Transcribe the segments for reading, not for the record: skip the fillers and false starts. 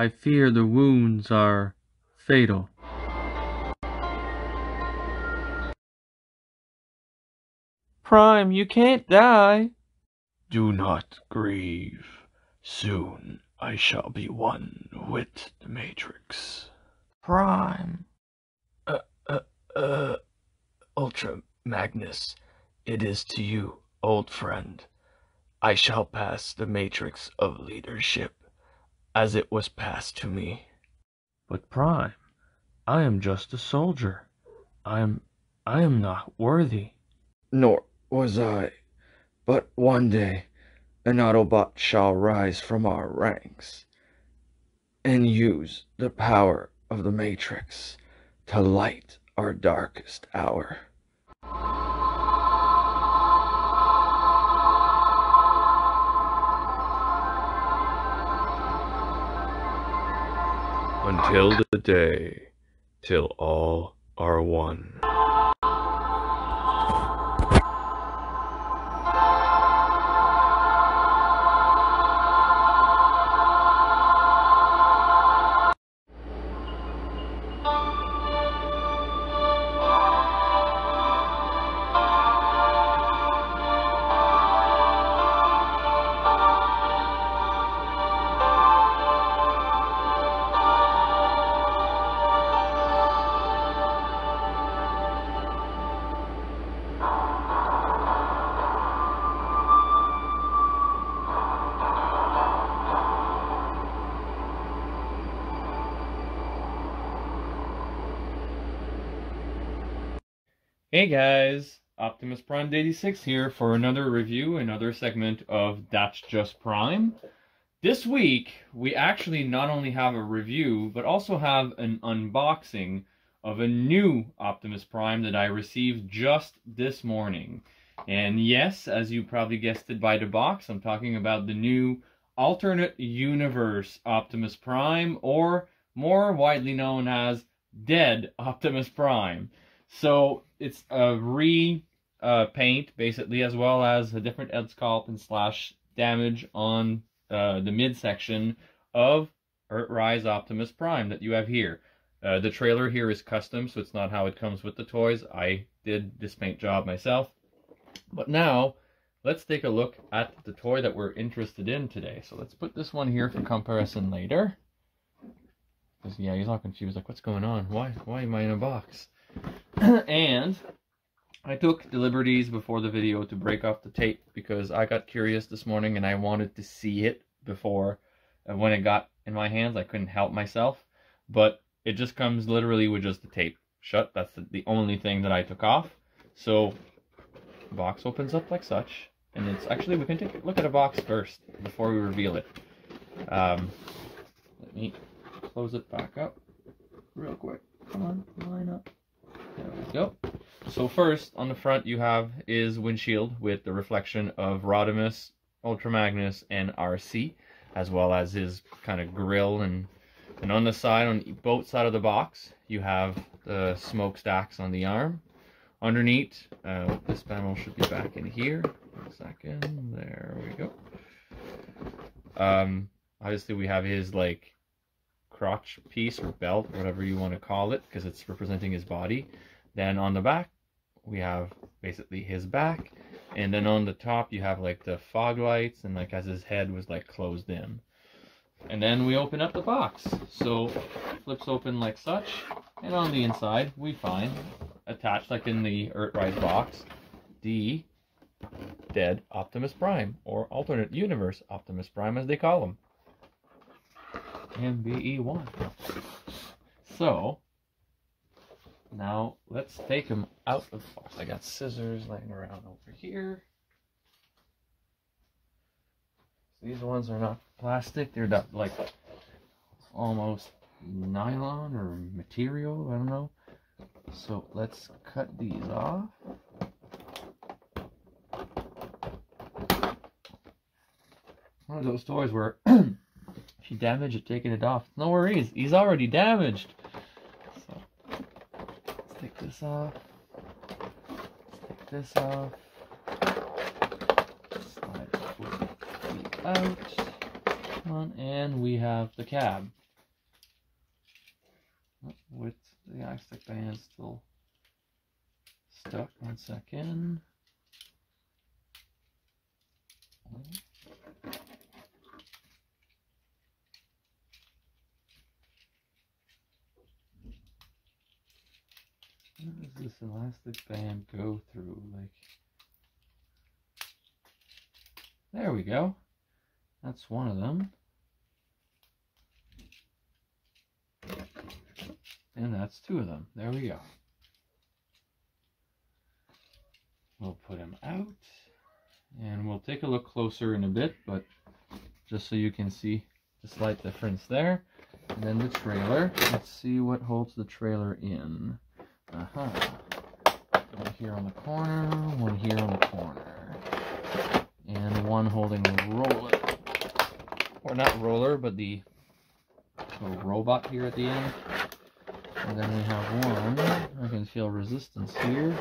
I fear the wounds are fatal. Prime, you can't die. Do not grieve. Soon I shall be one with the Matrix. Prime. Uh, uh, Ultra Magnus, it is to you, old friend. I shall pass the Matrix of leadership, as it was passed to me. But Prime, I am just a soldier. I am not worthy. Nor was I. But one day, an Autobot shall rise from our ranks and use the power of the Matrix to light our darkest hour. Until the day, till all are one. Hey guys, Optimus Prime 86 here for another review, another segment of That's Just Prime. This week, we actually not only have a review, but also have an unboxing of a new Optimus Prime that I received just this morning. And yes, as you probably guessed it by the box, I'm talking about the new alternate universe Optimus Prime, or more widely known as Dead Optimus Prime. So it's a paint basically, as well as a different head sculpt and slash damage on the midsection of Earthrise Optimus Prime that you have here. The trailer here is custom, so it's not how it comes with the toys. I did this paint job myself. But now, let's take a look at the toy that we're interested in today. So let's put this one here for comparison later. Because yeah, he's all confused, like, what's going on? Why am I in a box? And I took the liberties before the video to break off the tape because I got curious this morning and I wanted to see it before when it got in my hands. I couldn't help myself, but it just comes literally with just the tape shut. That's the only thing that I took off. So the box opens up like such, and it's actually, we can take a look at a box first before we reveal it. Let me close it back up real quick. Come on, line up. There we go. So first, on the front, you have his windshield with the reflection of Rodimus, Ultra Magnus, and RC, as well as his kind of grill. And on the side, on both sides of the box, you have the smokestacks on the arm. Underneath, this panel should be back in here. 1 second. There we go. Obviously, we have his, like, crotch piece or belt, whatever you want to call it, because it's representing his body. Then on the back, we have basically his back, and then on the top you have like the fog lights, and like as his head was like closed in. And then we open up the box, so it flips open like such, and on the inside we find attached, like in the Earthrise box, the Dead Optimus Prime, or alternate universe Optimus Prime as they call him, MBE1. So now let's take him out of the box. I got scissors laying around over here. So these ones are not plastic, they're not, like, almost nylon or material, I don't know. So let's cut these off. One of those toys where if you damage it, taking it off, no worries, he's already damaged. So let's take this off. Let's take this off. Slide it out. Come on, and we have the cab. elastic band still stuck. 1 second. What does this elastic band go through? Like, there we go. That's one of them. And that's two of them. There we go. We'll put him out. And we'll take a look closer in a bit, but just so you can see the slight difference there. And then the trailer. Let's see what holds the trailer in. One here on the corner, one here on the corner. And one holding the roller. Or not roller, but the little robot here at the end. And then we have one. I can feel resistance here.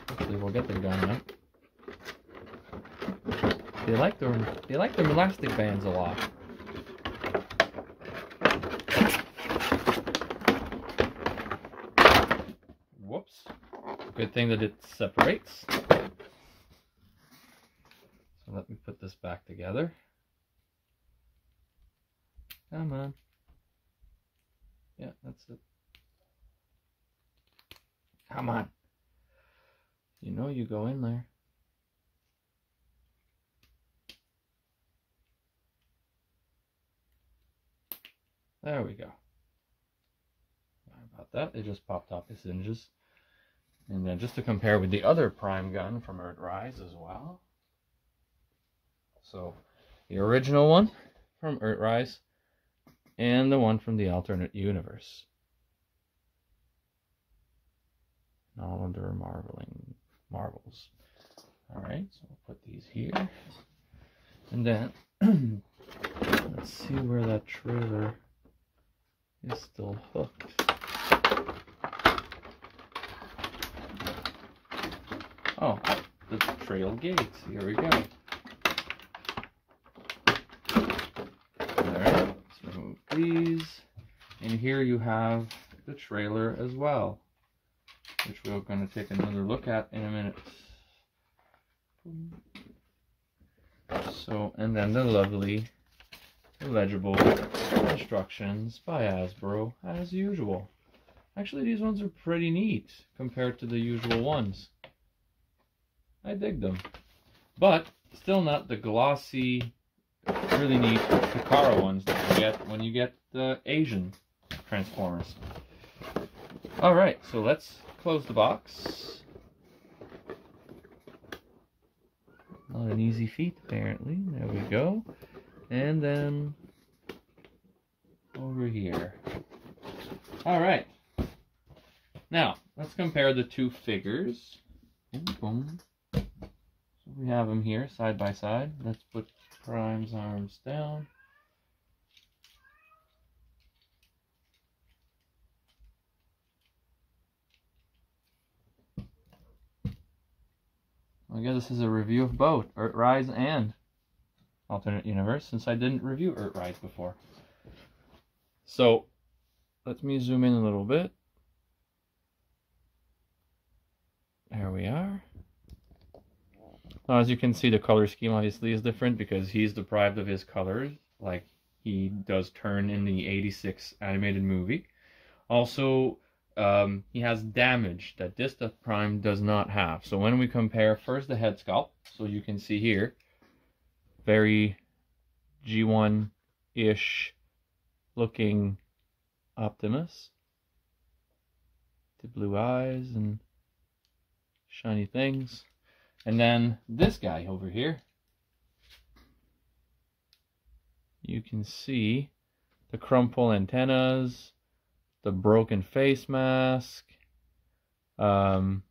Hopefully we'll get there down now. They like them elastic bands a lot. Whoops. Good thing that it separates. So let me put this back together. Come on. Yeah, that's it. Come on. You know you go in there. There we go. Sorry about that. It just popped off its hinges. And then just to compare with the other Prime gun from Earthrise as well. So the original one from Earthrise and the one from the alternate universe. All under marbles. Alright, so we'll put these here. And then let's see where that trailer is still hooked. Oh, the trail gates. Here we go. Alright, let's remove these. And here you have the trailer as well, which we're going to take another look at in a minute. So, and then the lovely, illegible instructions by Hasbro, as usual. Actually, these ones are pretty neat compared to the usual ones. I dig them. But, still not the glossy, really neat Takara ones that you get when you get the Asian Transformers. Alright, so let's close the box. Not an easy feat, apparently. There we go. And then over here. Alright. Now, let's compare the two figures. Boom, boom. So we have them here, side by side. Let's put Prime's arms down. I guess this is a review of both Earthrise and Alternate Universe, since I didn't review Earthrise before. So, let me zoom in a little bit. There we are. Now, as you can see, the color scheme obviously is different because he's deprived of his colors, like he does turn in the '86 animated movie. Also, he has damage that this Prime does not have. So when we compare first the head sculpt, so you can see here, very G1-ish looking Optimus. The blue eyes and shiny things. And then this guy over here, you can see the crumple antennas, the broken face mask, some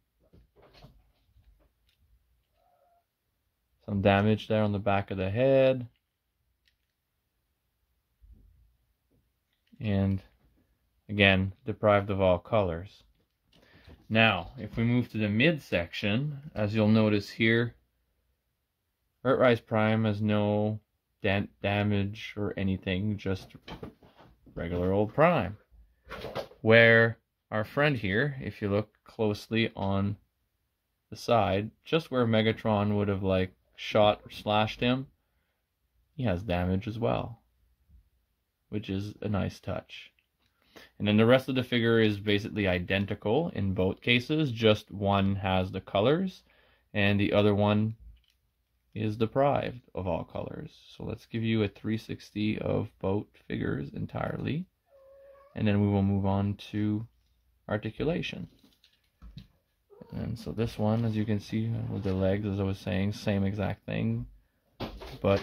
damage there on the back of the head, and again, deprived of all colors. Now, if we move to the midsection, as you'll notice here, Earthrise Prime has no damage or anything, just regular old Prime. Where our friend here, if you look closely on the side, just where Megatron would have like shot or slashed him, he has damage as well, which is a nice touch. And then the rest of the figure is basically identical in both cases, just one has the colors and the other one is deprived of all colors. So let's give you a 360 of both figures entirely, and then we will move on to articulation. And so this one, as you can see with the legs, as I was saying, same exact thing, but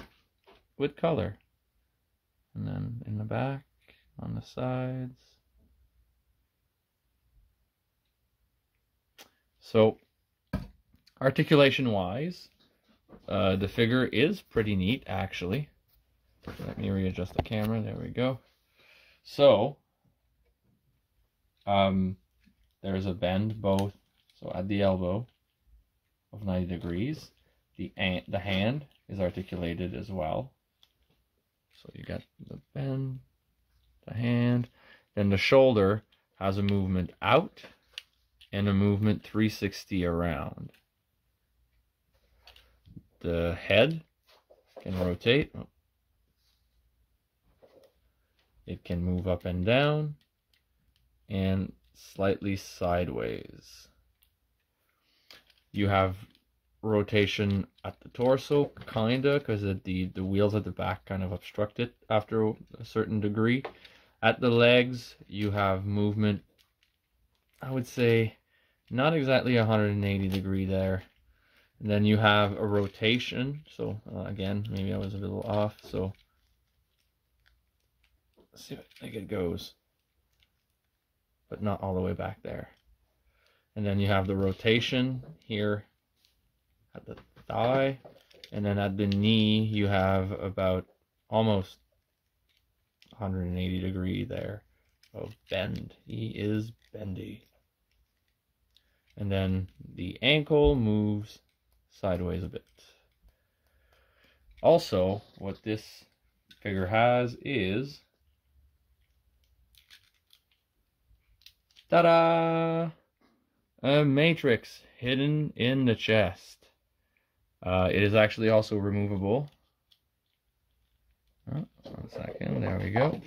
with color. And then in the back, on the sides. So articulation wise, the figure is pretty neat actually. Let me readjust the camera, there we go. So there's a bend both, so at the elbow of 90 degrees. The hand is articulated as well. So you got the bend, the hand, then the shoulder has a movement out and a movement 360 around. The head can rotate. It can move up and down and slightly sideways. You have rotation at the torso, kinda, because the wheels at the back kind of obstruct it after a certain degree. At the legs, you have movement, I would say, not exactly 180 degree there. And then you have a rotation. So again, maybe I was a little off. So let's see if I think it goes, but not all the way back there. And then you have the rotation here at the thigh, and then at the knee you have about almost 180 degree there of bend. He is bendy. And then the ankle moves sideways a bit. Also, what this figure has is, ta-da! A matrix hidden in the chest. It is actually also removable. Oh, 1 second, there we go.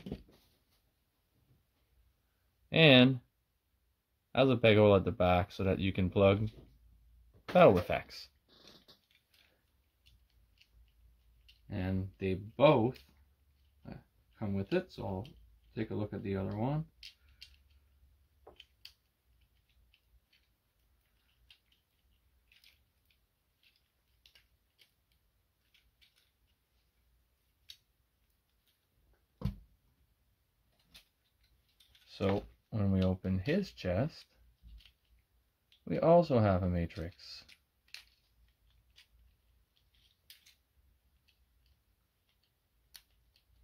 And has a peg hole at the back so that you can plug battle effects. And they both come with it, so I'll take a look at the other one. So when we open his chest, we also have a matrix.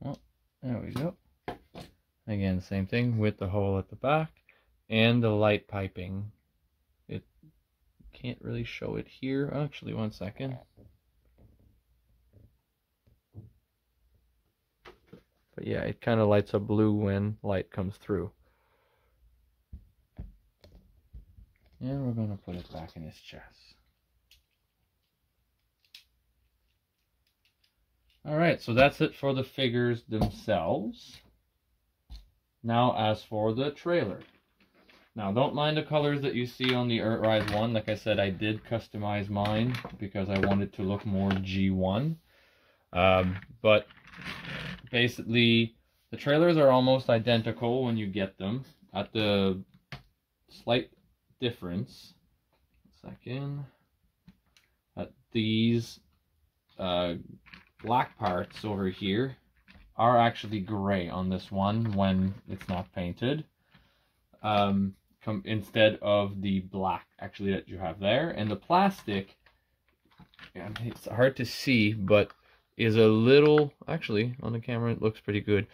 Well, there we go. Again, same thing with the hole at the back and the light piping. It can't really show it here. Actually, 1 second. But yeah, it kind of lights up blue when light comes through. And we're going to put it back in his chest. Alright, so that's it for the figures themselves. Now as for the trailer. Now don't mind the colors that you see on the Earthrise one. Like I said, I did customize mine because I wanted to look more G1. But basically, the trailers are almost identical when you get them. At the slight difference, second, that these black parts over here are actually gray on this one when it's not painted, instead of the black actually that you have there. And the plastic, it's hard to see, but is a little, actually on the camera it looks pretty good.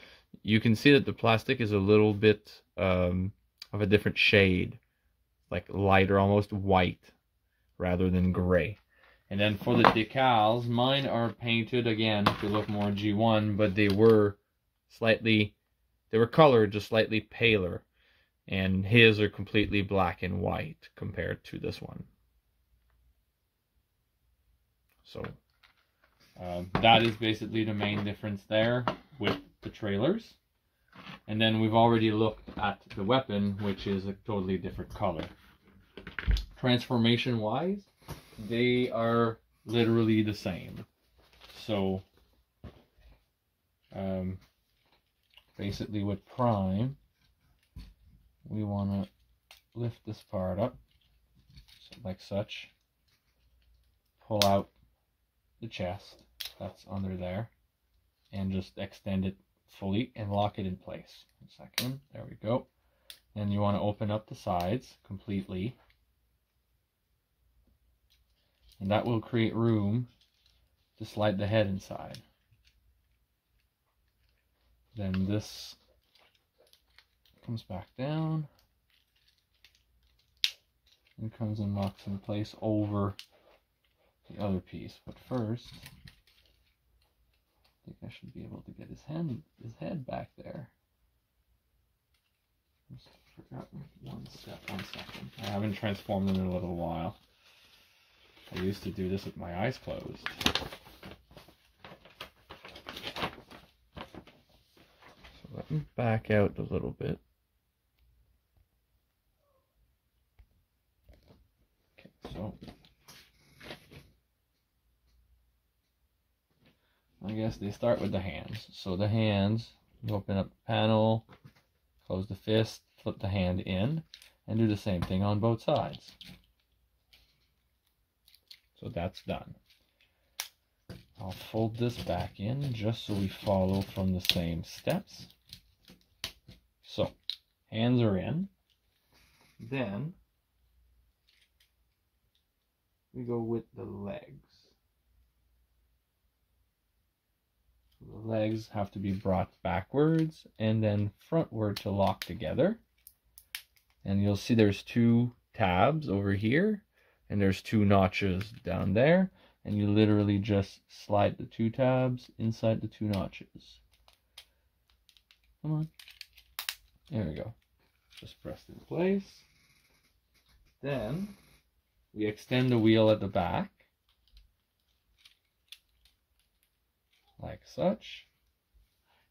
You can see that the plastic is a little bit of a different shade, like lighter, almost white rather than gray. And then for the decals, mine are painted again to look more G1, but they were colored just slightly paler and his are completely black and white compared to this one. So that is basically the main difference there with the trailers. And then we've already looked at the weapon, which is a totally different color. Transformation wise, they are literally the same. So basically with Prime, we want to lift this part up, so like such, pull out the chest that's under there, and just extend it fully and lock it in place. 1 second, there we go. Then you want to open up the sides completely, and that will create room to slide the head inside. Then this comes back down and comes and locks in place over the other piece. But first, I think I should be able to get his head back there. Just forgotten one step. 1 second. I haven't transformed them in a little while. I used to do this with my eyes closed. So let me back out a little bit. Okay, so I guess they start with the hands. So the hands, you open up the panel, close the fist, flip the hand in, and do the same thing on both sides. So that's done. I'll fold this back in just so we follow from the same steps. So, hands are in. Then we go with the legs. The legs have to be brought backwards and then frontward to lock together. And you'll see there's 2 tabs over here, and there's 2 notches down there, and you literally just slide the 2 tabs inside the 2 notches. Come on. There we go. Just press it in place. Then we extend the wheel at the back, like such.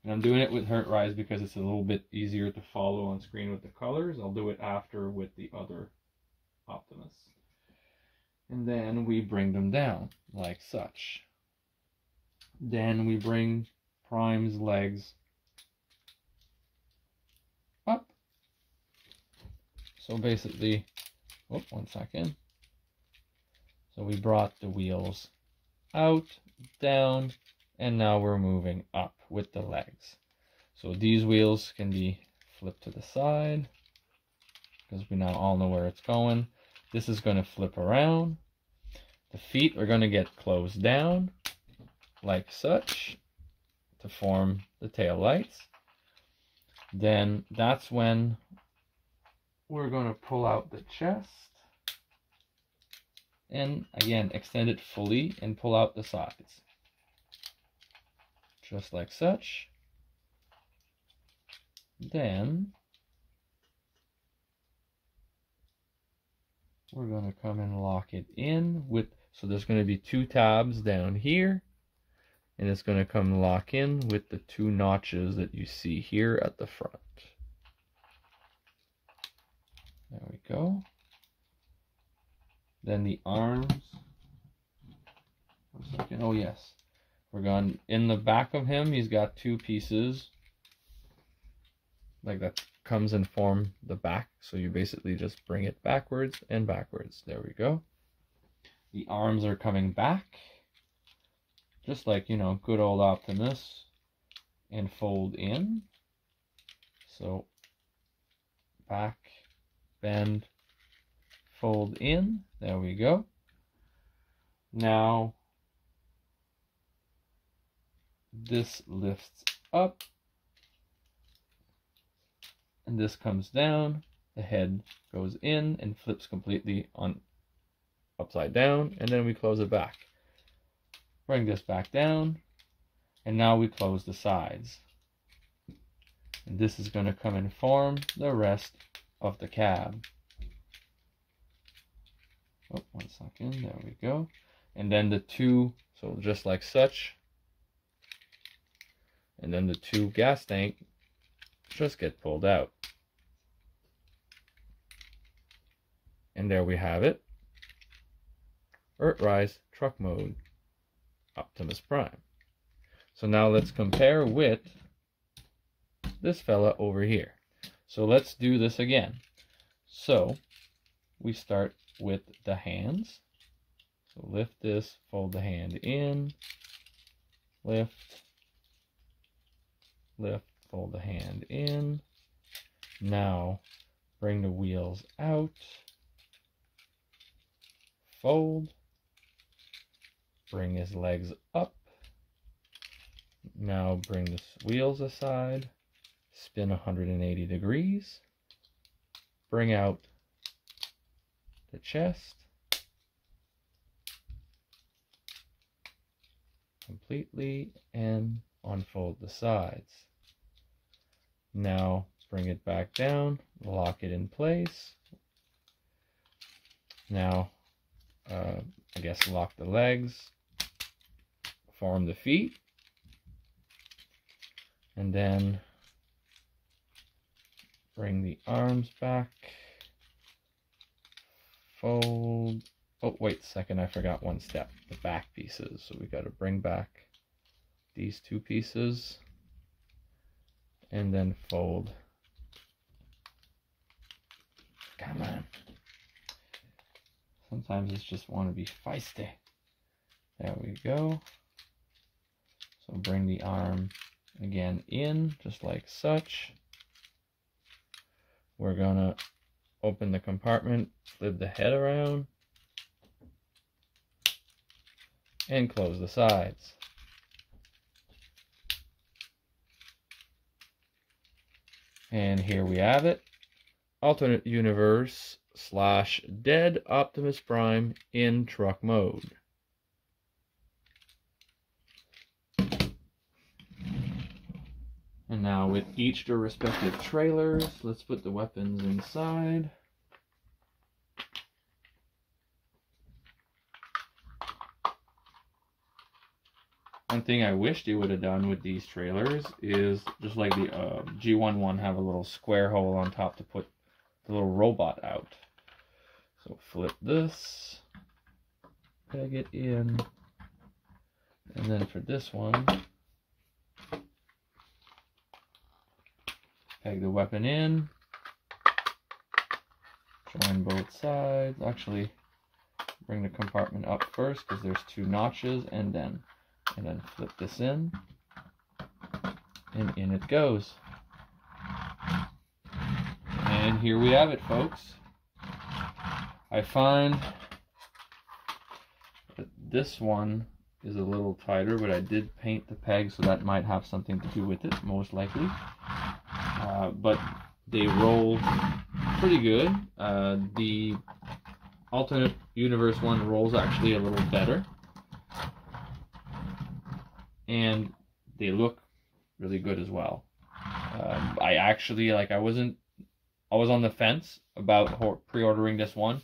And I'm doing it with Earthrise because it's a little bit easier to follow on screen with the colors. I'll do it after with the other Optimus. And then we bring them down, like such. Then we bring Prime's legs up. So basically, oh, 1 second. So we brought the wheels out, down, and now we're moving up with the legs. So these wheels can be flipped to the side because we now all know where it's going. This is going to flip around. The feet are going to get closed down like such to form the tail lights. Then that's when we're going to pull out the chest and again extend it fully and pull out the sides. Just like such. Then we're going to come and lock it in with, so there's going to be 2 tabs down here, and it's going to come lock in with the 2 notches that you see here at the front. There we go. Then the arms. 1 second. Oh yes. We're going in the back of him. He's got 2 pieces like that comes and form the back. So you basically just bring it backwards and backwards. There we go. The arms are coming back, just like, you know, good old Optimus, and fold in. So back, bend, fold in. There we go. Now this lifts up and this comes down. The head goes in and flips completely on upside down, and then we close it back. Bring this back down, and now we close the sides. And this is going to come and form the rest of the cab. Oh, 1 second, there we go. And then the two, so just like such, and then the two gas tank just get pulled out. And there we have it. Earthrise truck mode, Optimus Prime. So now let's compare with this fella over here. So let's do this again. So we start with the hands. So lift this, fold the hand in, lift, lift, fold the hand in. Now bring the wheels out, fold, bring his legs up. Now bring the wheels aside, spin 180 degrees, bring out the chest completely, and unfold the sides. Now bring it back down, lock it in place. Now I guess lock the legs, form the feet, and then bring the arms back, fold. Oh, wait a second, I forgot one step, the back pieces. So we got to bring back these two pieces and then fold. Come on. Sometimes it's just want to be feisty. There we go. So bring the arm again in, just like such. We're gonna open the compartment, flip the head around, and close the sides. And here we have it. Alternate universe / dead Optimus Prime in truck mode. And now with each their respective trailers, let's put the weapons inside. One thing I wish they would have done with these trailers is just like the G11 have a little square hole on top to put the little robot out. So flip this, peg it in, and then for this one, peg the weapon in, join both sides. Actually, bring the compartment up first because there's two notches, and then flip this in, and in it goes. And here we have it, folks. I find that this one is a little tighter, but I did paint the peg, so that might have something to do with it, most likely. But they roll pretty good. The alternate universe one rolls actually a little better. And they look really good as well. I actually, I was on the fence about pre-ordering this one.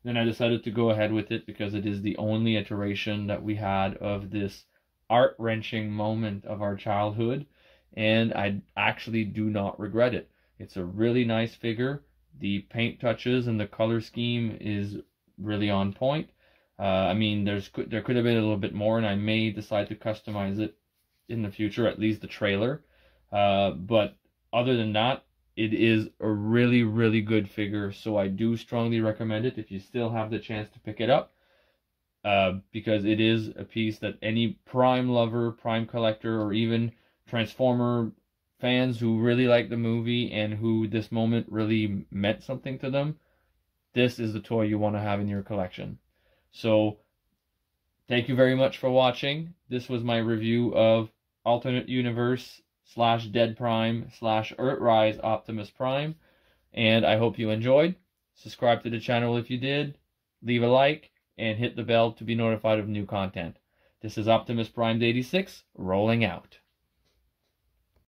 Then I decided to go ahead with it because it is the only iteration that we had of this art-wrenching moment of our childhood, and I actually do not regret it. It's a really nice figure. The paint touches and the color scheme is really on point. I mean, there could have been a little bit more, and I may decide to customize it in the future, at least the trailer. But other than that, it is a really, really good figure, so I do strongly recommend it if you still have the chance to pick it up, because it is a piece that any Prime lover, Prime collector, or even Transformer fans who really like the movie and who this moment really meant something to them, this is the toy you want to have in your collection. So, thank you very much for watching. This was my review of Alternate Universe / Dead Prime / Earthrise Optimus Prime, and I hope you enjoyed. Subscribe to the channel if you did, leave a like, and hit the bell to be notified of new content. This is Optimus Prime 86 rolling out.